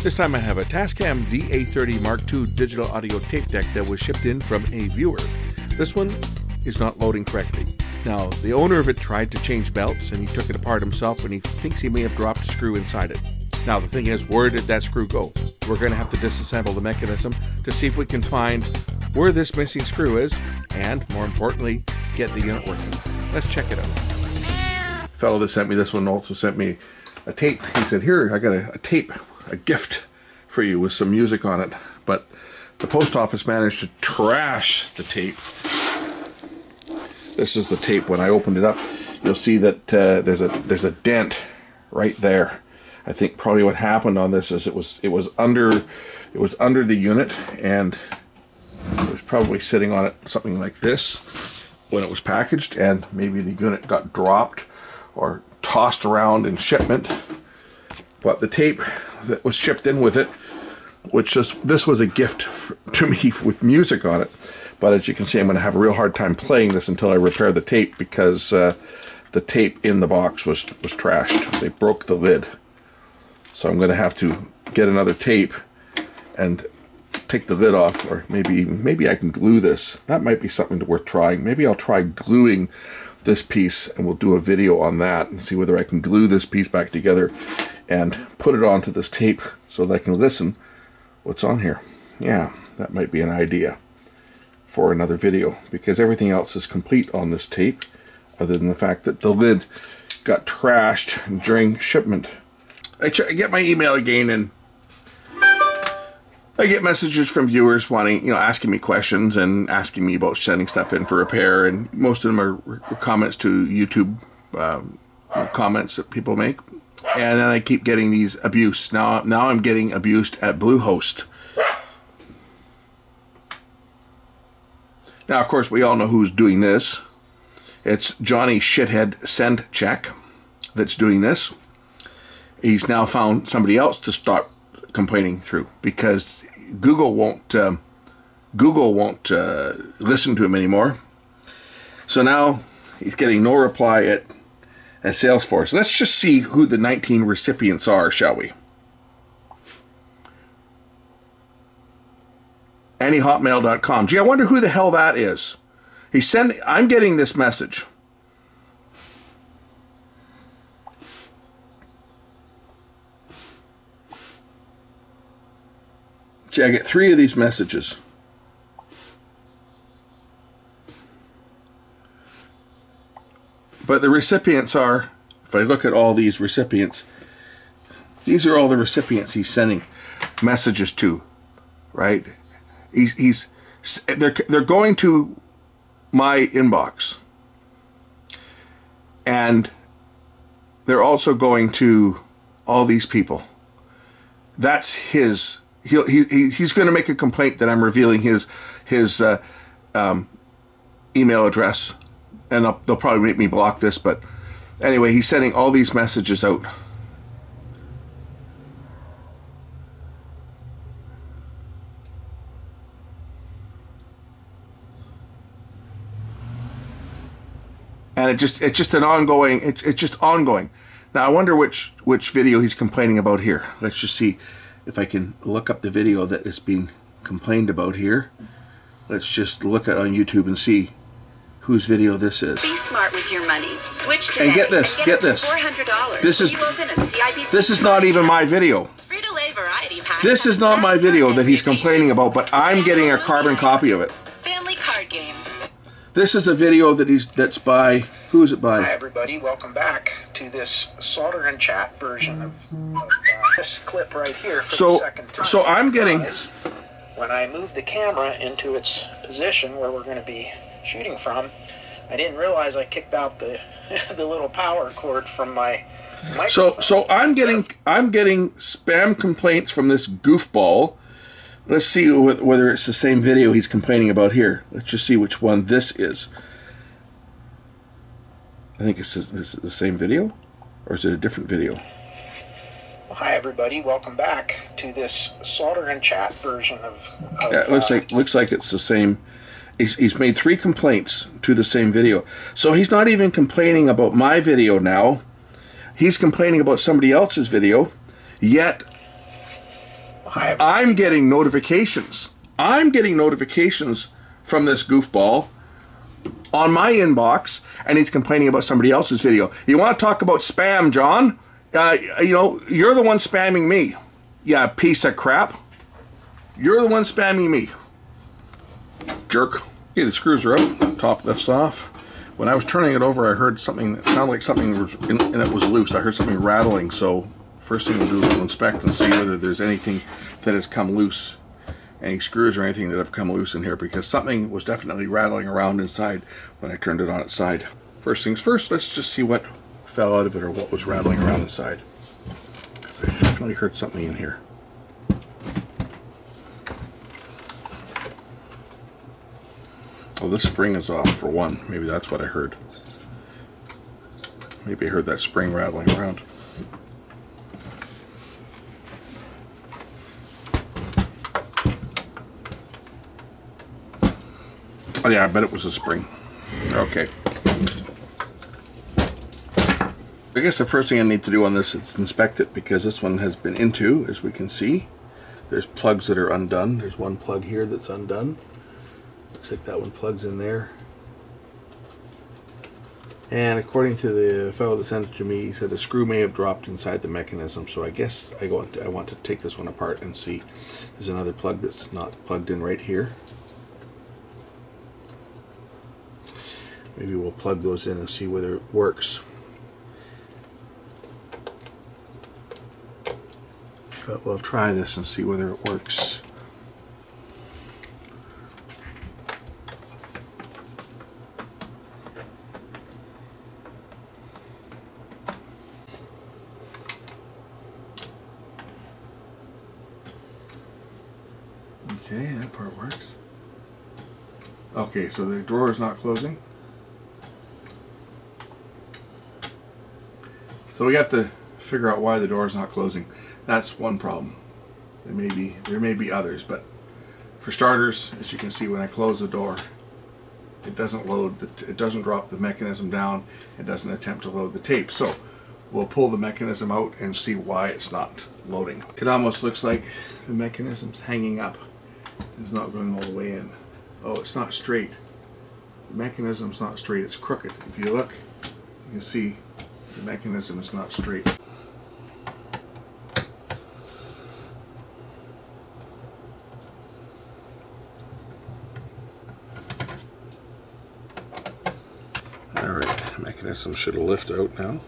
This time I have a Tascam DA30Mk2 digital audio tape deck that was shipped in from a viewer. This one is not loading correctly. Now, the owner of it tried to change belts and he took it apart himself and he thinks he may have dropped a screw inside it. Now, the thing is, where did that screw go? We're going to have to disassemble the mechanism to see if we can find where this missing screw is and, more importantly, get the unit working. Let's check it out. The fellow that sent me this one also sent me a tape. He said, here, I got a tape, a gift for you with some music on it. But the post office managed to trash the tape. This is the tape. When I opened it up, you'll see that there's a dent right there. I think probably what happened on this is it was under the unit, and it was probably sitting on it something like this when it was packaged, and maybe the unit got dropped or tossed around in shipment. But the tape that was shipped in with it, this was a gift to me with music on it. But as you can see, I'm going to have a real hard time playing this until I repair the tape, because the tape in the box was trashed. They broke the lid. So I'm going to have to get another tape and take the lid off, or maybe I can glue this. That might be something worth trying. Maybe I'll try gluing this piece, and we'll do a video on that and see whether I can glue this piece back together and put it onto this tape so that I can listen what's on here. Yeah, that might be an idea for another video, because everything else is complete on this tape other than the fact that the lid got trashed during shipment. I get my email again, and I get messages from viewers wanting, asking me questions and asking me about sending stuff in for repair, and most of them are comments to YouTube comments that people make. And then I keep getting these abuse. Now I'm getting abused at Bluehost. Now, of course, we all know who's doing this. It's Johnny Shithead Send Check that's doing this. He's now found somebody else to start complaining through, because Google won't listen to him anymore. So now he's getting no reply at Salesforce. Let's just see who the 19 recipients are, shall we? AnnieHotmail.com. Gee, I wonder who the hell that is. I'm getting this message. See, I get 3 of these messages. But the recipients are, if I look at all these recipients, these are all the recipients he's sending messages to, right? They're going to my inbox, and they're also going to all these people. That's his. He's going to make a complaint that I'm revealing his email address, and they'll probably make me block this. But anyway, he's sending all these messages out. And it's just an ongoing. It's just ongoing. Now I wonder which video he's complaining about here. Let's just see if I can look up the video that is being complained about here. Let's just look at on YouTube and see whose video this is. Be smart with your money. Switch today. And get this. $400. This is not even my video. This is not my video that he's complaining about, but I'm getting a carbon copy of it. Family card game. This is a video that's by, who is it by? Hi everybody, welcome back to this solder and chat version of this clip right here for the second time. So I'm getting... When I moved the camera into its position where we're going to be shooting from, I didn't realize I kicked out the little power cord from my microphone. So I'm getting spam complaints from this goofball. Let's see whether it's the same video he's complaining about here. Let's just see which one this is. I think is it the same video, or is it a different video? Well, hi everybody, welcome back to this solder and chat version of yeah, it looks like it's the same. He's made 3 complaints to the same video. So he's not even complaining about my video now. He's complaining about somebody else's video. Yet I'm getting notifications. I'm getting notifications from this goofball on my inbox, and he's complaining about somebody else's video. You want to talk about spam, John? You know, you're the one spamming me. Yeah, piece of crap. You're the one spamming me. Jerk. Okay, the screws are up. Top lifts off. When I was turning it over, I heard something that sounded like something was and it was loose. I heard something rattling, so first thing we'll do is we'll inspect and see whether there's anything that has come loose. Any screws or anything that have come loose in here, because something was definitely rattling around inside when I turned it on its side. First things first, let's just see what fell out of it or what was rattling around inside. Because I definitely heard something in here. Oh, this spring is off for one. Maybe that's what I heard. Maybe I heard that spring rattling around. Oh yeah, I bet it was a spring. Okay. I guess the first thing I need to do on this is inspect it, because this one has been into, as we can see. There's plugs that are undone. There's one plug here that's undone. Looks like that one plugs in there. And according to the fellow that sent it to me, he said a screw may have dropped inside the mechanism. So I guess I want to take this one apart and see. There's another plug that's not plugged in right here. Maybe we'll plug those in and see whether it works. But we'll try this and see whether it works. Okay, that part works. Okay, so the drawer is not closing. So we have to figure out why the door is not closing. That's one problem. There may be others, but for starters, as you can see, when I close the door, it doesn't load. It doesn't drop the mechanism down. It doesn't attempt to load the tape. So we'll pull the mechanism out and see why it's not loading. It almost looks like the mechanism's hanging up. It's not going all the way in. Oh, it's not straight. The mechanism's not straight. It's crooked. If you look, you can see the mechanism is not straight. Alright, mechanism should lift out now.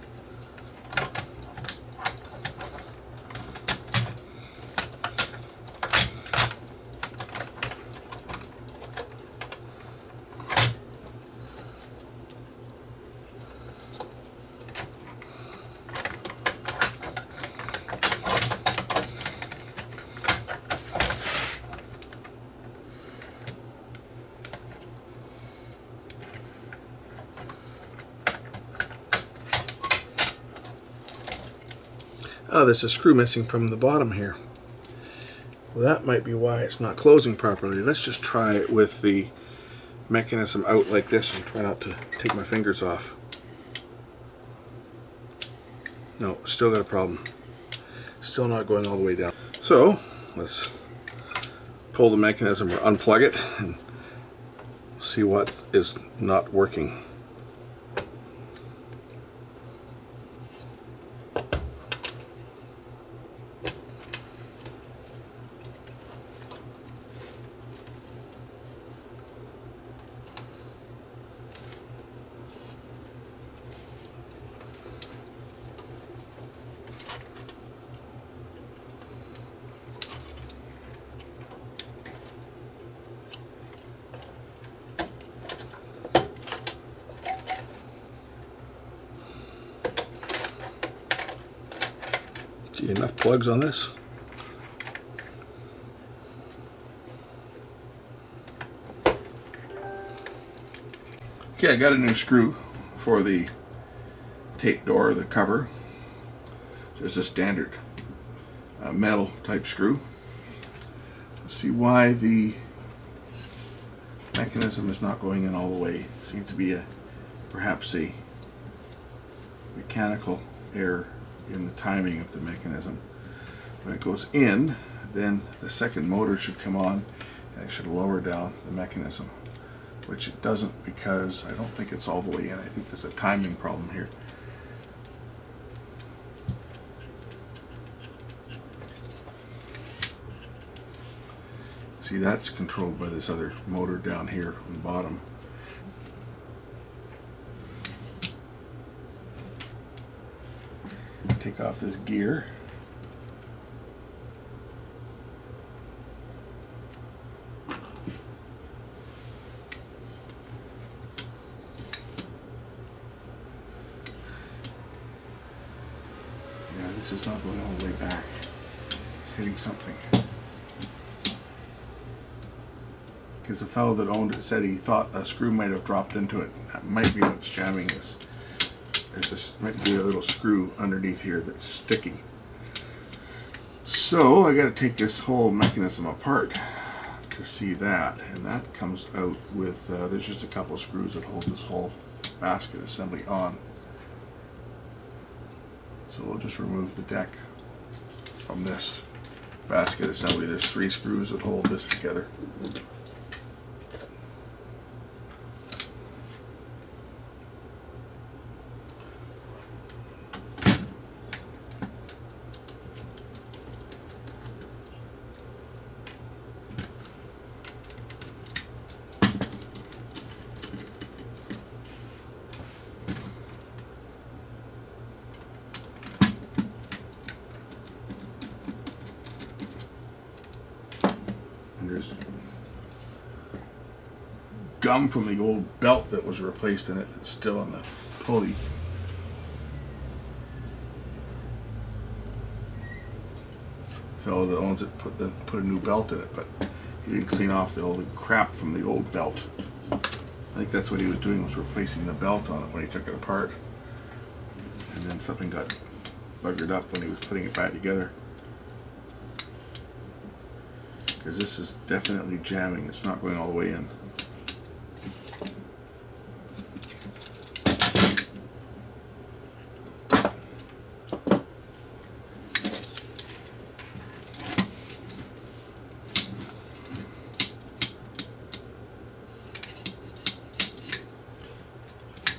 Oh, there's a screw missing from the bottom here. Well, that might be why it's not closing properly. Let's just try it with the mechanism out like this and try not to take my fingers off. No, still got a problem. Still not going all the way down. So, let's pull the mechanism or unplug it and see what is not working. Enough plugs on this. Okay, I got a new screw for the tape door, the cover. Just a standard metal type screw. Let's see why the mechanism is not going in all the way. Seems to be perhaps a mechanical error in the timing of the mechanism. When it goes in, then the second motor should come on and it should lower down the mechanism, which it doesn't because I don't think it's all the way in. I think there's a timing problem here. See, that's controlled by this other motor down here on the bottom. Take off this gear. Yeah, this is not going all the way back. It's hitting something. Because the fellow that owned it said he thought a screw might have dropped into it. That might be what's jamming this. Might be a little screw underneath here that's sticking. So I got to take this whole mechanism apart to see that, and that comes out with there's just a couple of screws that hold this whole basket assembly on. So we'll just remove the deck from this basket assembly. There's 3 screws that hold this together. There's gum from the old belt that was replaced in it that's still on the pulley. The fellow that owns it put a new belt in it, but he didn't clean off the old crap from the old belt. I think that's what he was doing, was replacing the belt on it when he took it apart. And then something got buggered up when he was putting it back together. Because this is definitely jamming. It's not going all the way in.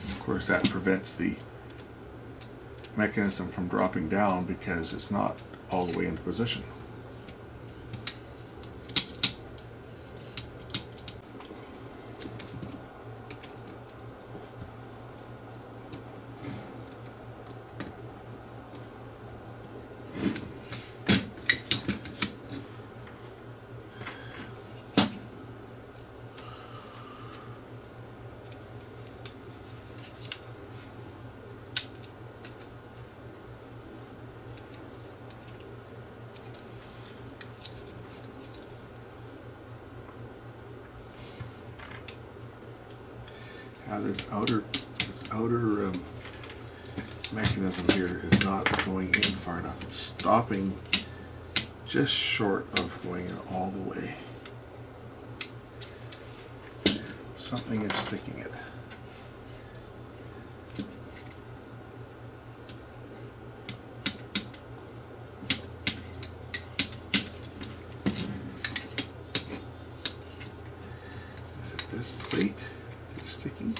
Of course, that prevents the mechanism from dropping down because it's not all the way into position. Now this outer mechanism here is not going in far enough. It's stopping just short of going in all the way. Something is sticking it. Is it this plate that's sticking?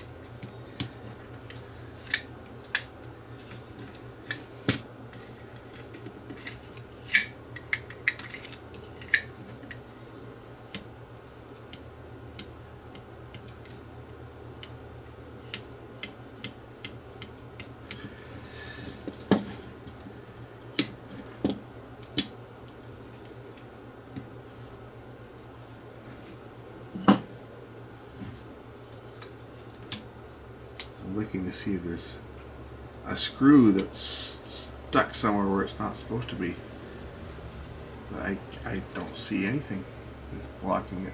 Looking to see if there's a screw that's stuck somewhere where it's not supposed to be. But I don't see anything that's blocking it.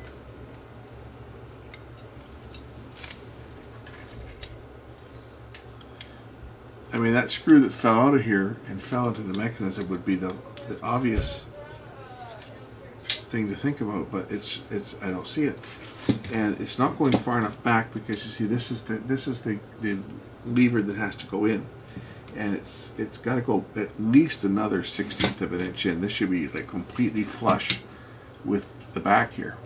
I mean, that screw that fell out of here and fell into the mechanism would be the obvious thing to think about, but it's I don't see it. And it's not going far enough back because you see this is the lever that has to go in, and it's got to go at least another 1/16 of an inch in. This should be like completely flush with the back here,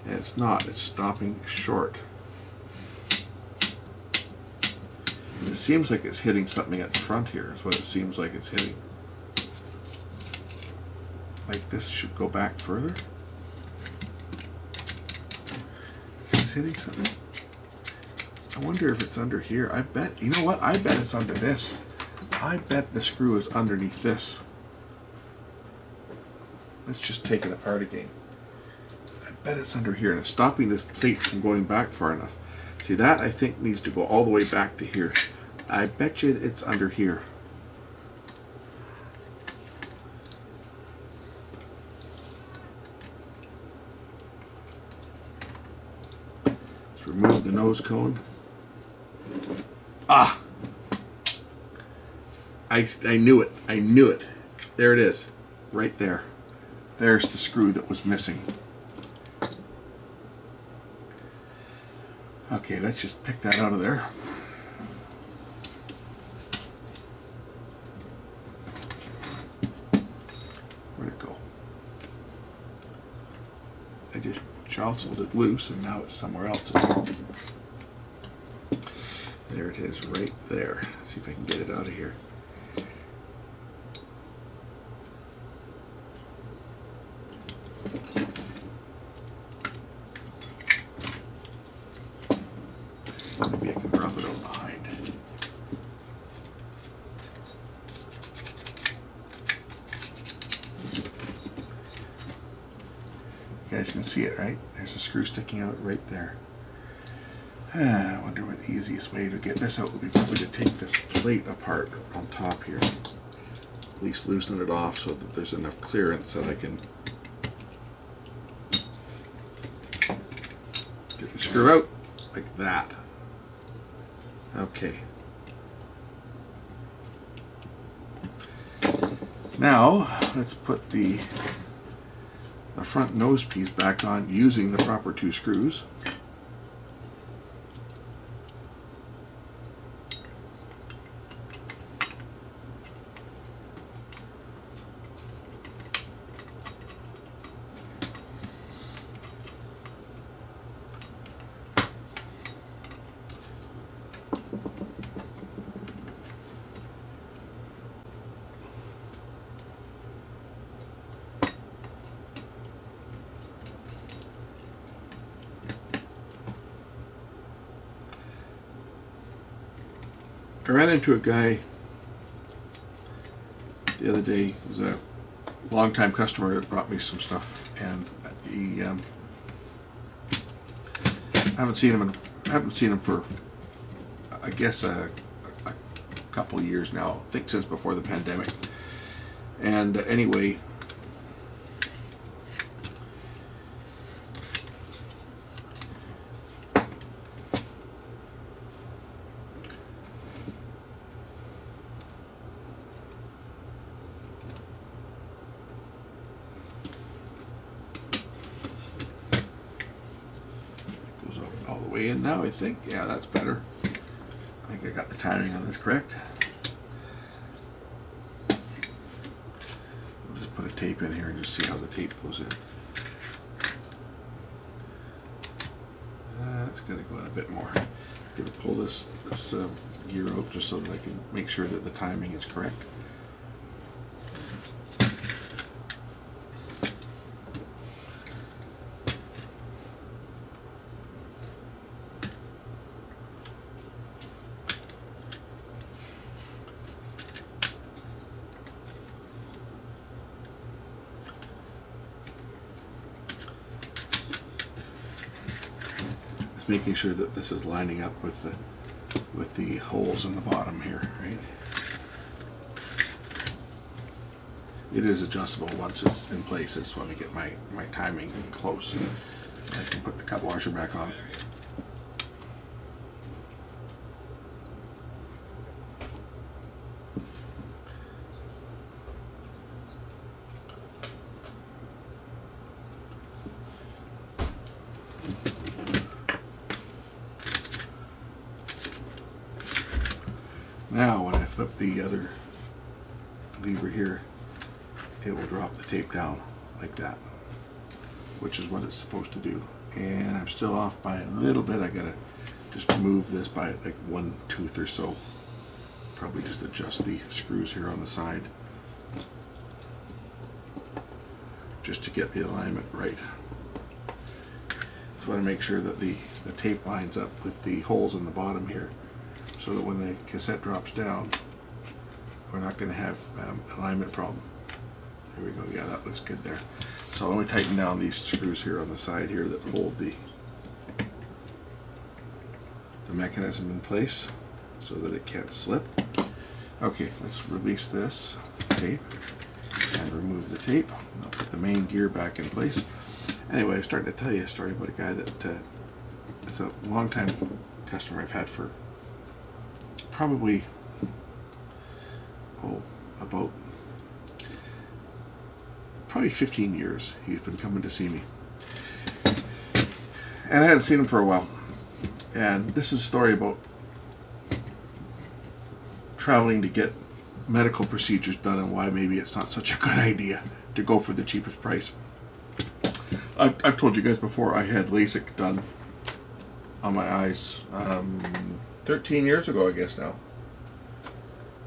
and it's not. It's stopping short. And it seems like it's hitting something at the front here. Is what it seems like it's hitting. Like this should go back further. Is this hitting something? I wonder if it's under here. I bet, you know what? I bet it's under this. I bet the screw is underneath this. Let's just take it apart again. I bet it's under here, and it's stopping this plate from going back far enough. See, that I think needs to go all the way back to here. I bet you it's under here. Let's remove the nose cone. Ah! I knew it. I knew it. There it is. Right there. There's the screw that was missing. Okay, let's just pick that out of there. Where'd it go? I just jostled it loose and now it's somewhere else. There it is, right there. Let's see if I can get it out of here. Maybe I can drop it out behind. You guys can see it, right? There's a screw sticking out right there. I wonder what the easiest way to get this out would be probably to take this plate apart on top here. At least loosen it off so that there's enough clearance that I can get the screw out like that. Okay. Now let's put the front nose piece back on using the proper 2 screws. I ran into a guy the other day. He was a long-time customer that brought me some stuff, and he I haven't seen him for I guess a couple of years now. I think since before the pandemic. And anyway, all the way in now, I think. Yeah, that's better. I think I got the timing on this correct. We'll just put a tape in here and just see how the tape goes in. That's going to go in a bit more. I'm going to pull this gear out just so that I can make sure that the timing is correct. Making sure that this is lining up with the holes in the bottom here, right? It is adjustable once it's in place. I just want to get my timing close. I can put the cut washer back on. Now when I flip the other lever here, it will drop the tape down like that, which is what it's supposed to do. And I'm still off by a little bit. I gotta just move this by like 1 tooth or so. Probably just adjust the screws here on the side just to get the alignment right. So I want to make sure that the tape lines up with the holes in the bottom here, so that when the cassette drops down, we're not going to have alignment problem. There we go. Yeah, that looks good there. So let me tighten down these screws here on the side here that hold the mechanism in place so that it can't slip. Okay, let's release this tape and remove the tape. I'll put the main gear back in place. Anyway, I was starting to tell you a story about a guy that is a long-time customer I've had for probably, probably 15 years. He's been coming to see me. And I hadn't seen him for a while. And this is a story about traveling to get medical procedures done and why maybe it's not such a good idea to go for the cheapest price. I've told you guys before I had LASIK done on my eyes 13 years ago, I guess now.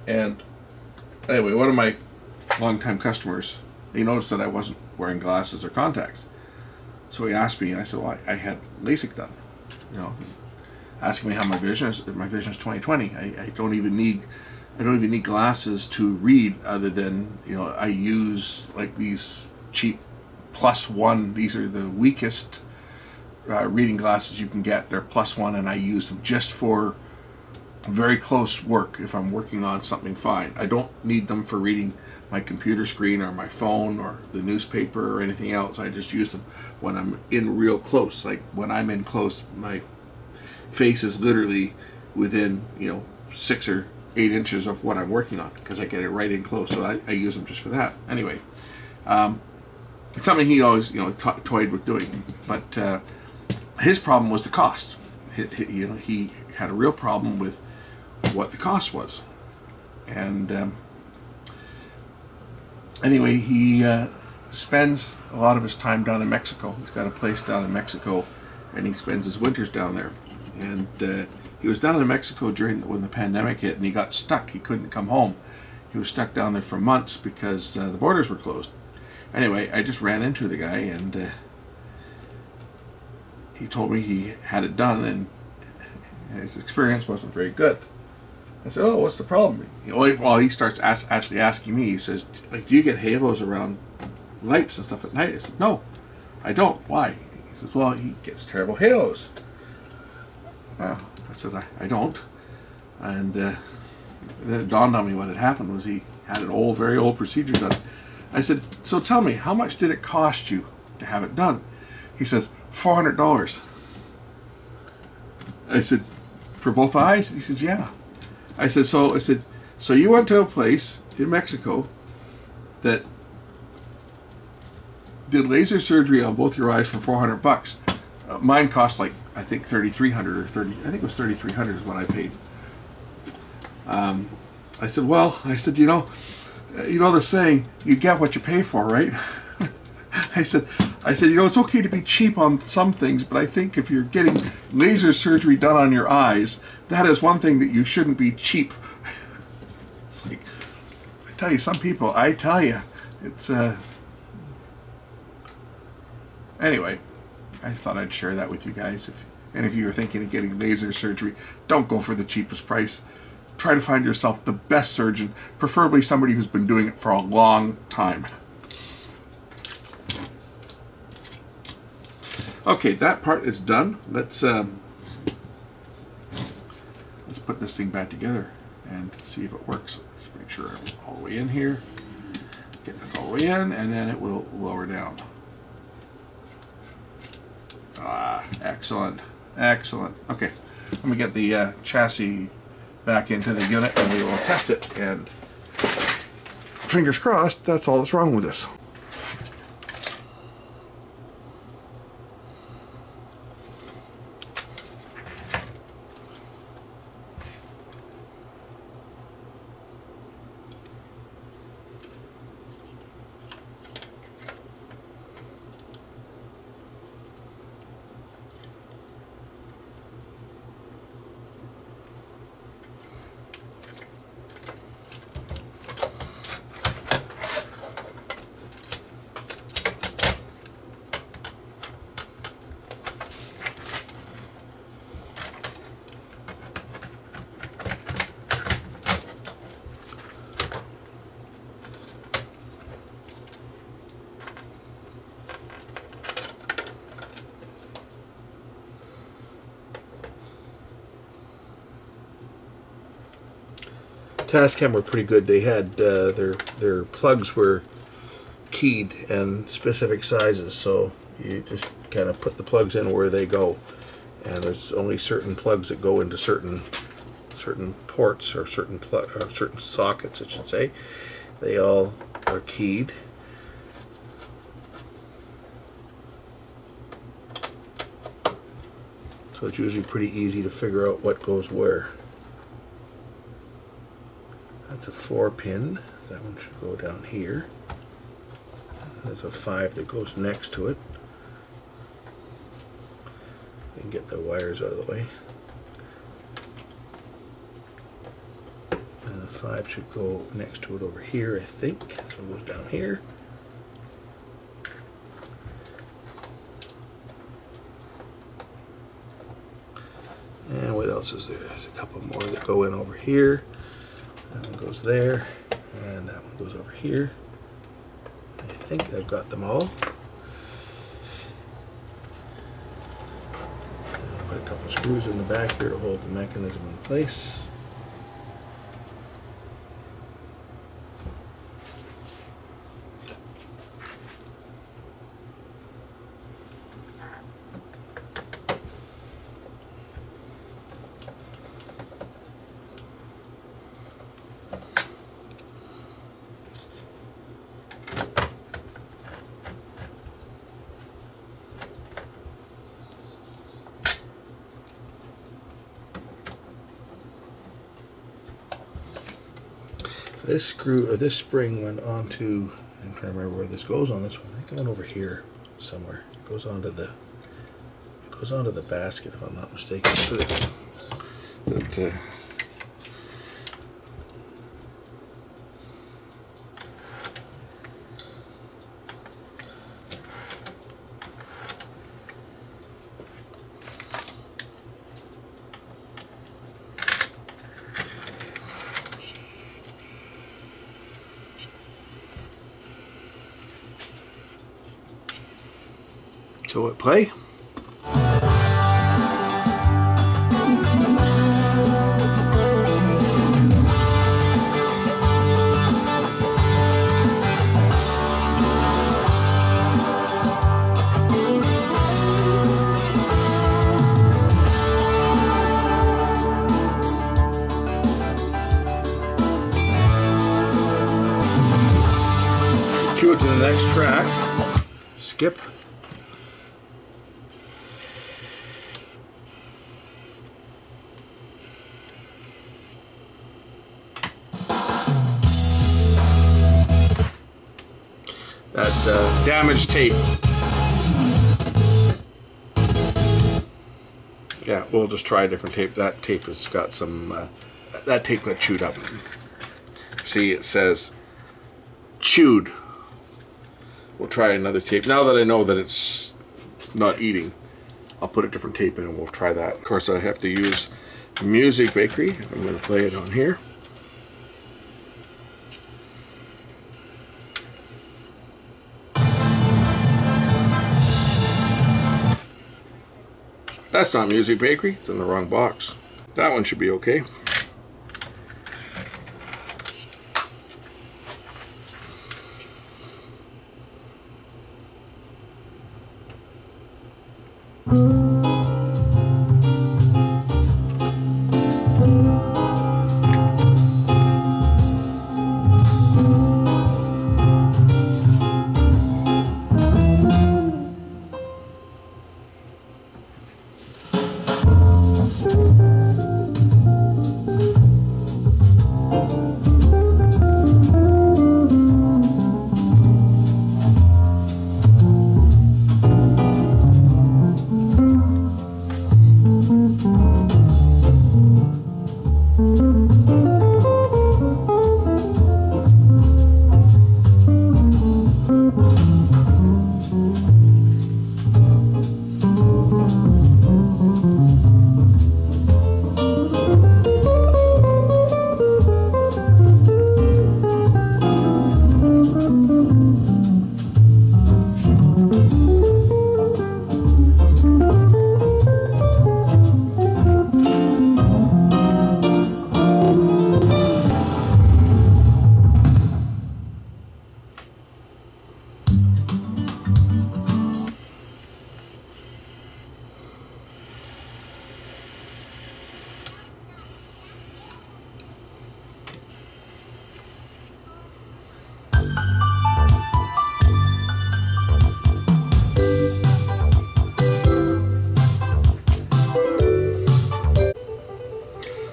And anyway, one of my longtime customers, he noticed that I wasn't wearing glasses or contacts. So he asked me, and I said, well, I had LASIK done. You know, asking me how my vision is. My vision is 20/20. I don't even need glasses to read, other than, you know, I use like these cheap +1. These are the weakest reading glasses you can get. They're +1, and I use them just for very close work if I'm working on something fine. I don't need them for reading my computer screen or my phone or the newspaper or anything else. I just use them when I'm in real close. Like when I'm in close, my face is literally within, you know, 6 or 8 inches of what I'm working on, because I get it right in close. So I use them just for that. Anyway, it's something he always, you know, toyed with doing. But his problem was the cost. You know, he had a real problem with what the cost was. And anyway, he spends a lot of his time down in Mexico. He's got a place down in Mexico, and he spends his winters down there. And he was down in Mexico when the pandemic hit, and he got stuck. He couldn't come home. He was stuck down there for months because the borders were closed. Anyway, I just ran into the guy, and he told me he had it done, and his experience wasn't very good. I said, oh, what's the problem? Well, he starts actually asking me. He says, like, do you get halos around lights and stuff at night? I said, no, I don't. Why? He says, well, he gets terrible halos. Well, I said, I don't. And then it dawned on me what had happened was he had an very old procedure done. I said, so tell me, how much did it cost you to have it done? He says, $400. I said, for both eyes? He said, yeah. I said, so you went to a place in Mexico that did laser surgery on both your eyes for $400. Mine cost like, I think $3,300 or $30. I think it was $3,300 is what I paid. I said, well, you know the saying, you get what you pay for, right? I said, you know, it's okay to be cheap on some things, but I think if you're getting laser surgery done on your eyes, that is one thing that you shouldn't be cheap. It's like, I tell you, some people, I tell you, it's, anyway, I thought I'd share that with you guys. And if you're thinking of getting laser surgery, don't go for the cheapest price. Try to find yourself the best surgeon, preferably somebody who's been doing it for a long time. Okay, that part is done. Let's put this thing back together and see if it works. Just make sure I'm all the way in here. Get this all the way in, and then it will lower down. Ah, excellent, excellent. Okay, let me get the chassis back into the unit, and we will test it. And fingers crossed, that's all that's wrong with this. Tascam were pretty good. They had their plugs were keyed and specific sizes, so you just kind of put the plugs in where they go, and there's only certain plugs that go into certain ports or certain sockets, I should say. They all are keyed. So it's usually pretty easy to figure out what goes where. That's a 4-pin. That one should go down here. There's a 5 that goes next to it. We can get the wires out of the way. And the 5 should go next to it over here, I think. This one goes down here. And what else is there? There's a couple more that go in over here. That one goes there, and that one goes over here. I think I've got them all. I'll put a couple screws in the back here to hold the mechanism in place. This screw or this spring went onto, I'm trying to remember where this goes on this one. I think it went over here somewhere. It goes onto the basket, if I'm not mistaken. So at play. Cue it to the next track. Skip. That's damaged tape. Yeah, we'll just try a different tape. That tape has got some, that tape got chewed up. See, it says chewed. We'll try another tape. Now that I know that it's not eating, I'll put a different tape in and we'll try that. Of course, I have to use Music Bakery. I'm going to play it on here. That's not Music Bakery, it's in the wrong box. That one should be okay.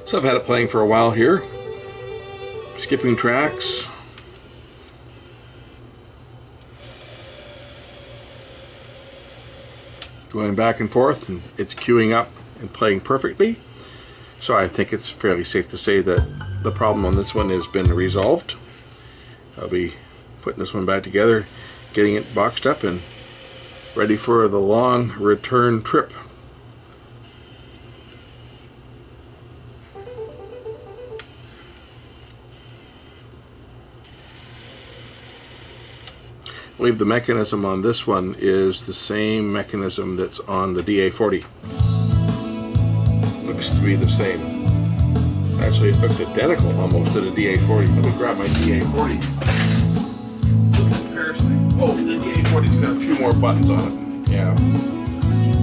So I've had it playing for a while here, skipping tracks. Going back and forth, and it's queuing up and playing perfectly. So I think it's fairly safe to say that the problem on this one has been resolved. I'll be putting this one back together, getting it boxed up and ready for the long return trip. I believe the mechanism on this one is the same mechanism that's on the DA40. Looks to be the same. Actually, it looks identical almost to the DA40. Let me grab my DA40. Comparison. Oh, the DA40's got a few more buttons on it. Yeah.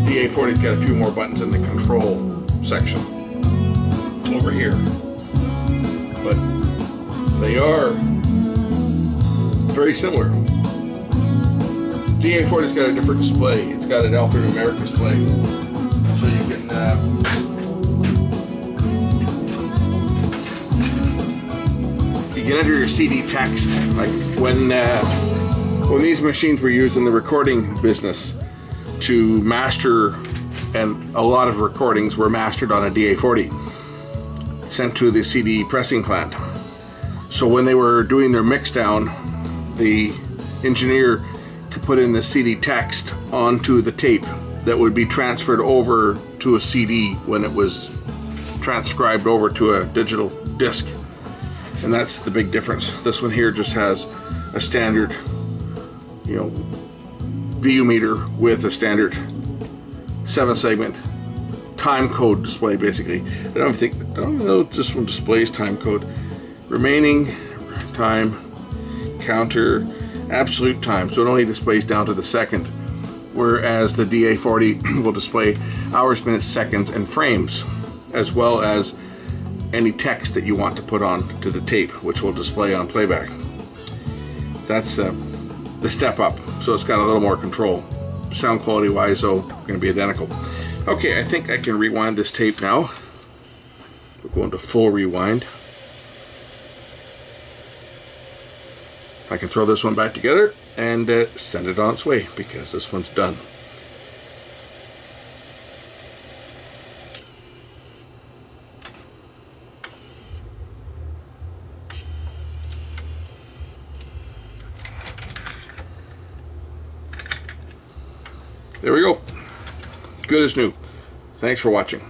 DA40's got a few more buttons in the control section over here. But they are very similar. DA40's got a different display. It's got an alphanumeric display, so you can enter your CD text. Like when these machines were used in the recording business to master, and a lot of recordings were mastered on a DA40, sent to the CD pressing plant. So when they were doing their mix down, the engineer to put in the CD text onto the tape that would be transferred over to a CD when it was transcribed over to a digital disc. And that's the big difference. This one here just has a standard, you know, VU meter with a standard 7-segment time code display, basically. I don't know if this one displays time code. Remaining time, counter, absolute time, so it only displays down to the second, whereas the DA40 will display hours, minutes, seconds, and frames, as well as any text that you want to put on to the tape, which will display on playback. That's the step up, so it's got a little more control. Sound quality wise, though, going to be identical. Okay, I think I can rewind this tape now. We'll go into full rewind. I can throw this one back together and send it on its way, because this one's done. There we go. Good as new. Thanks for watching.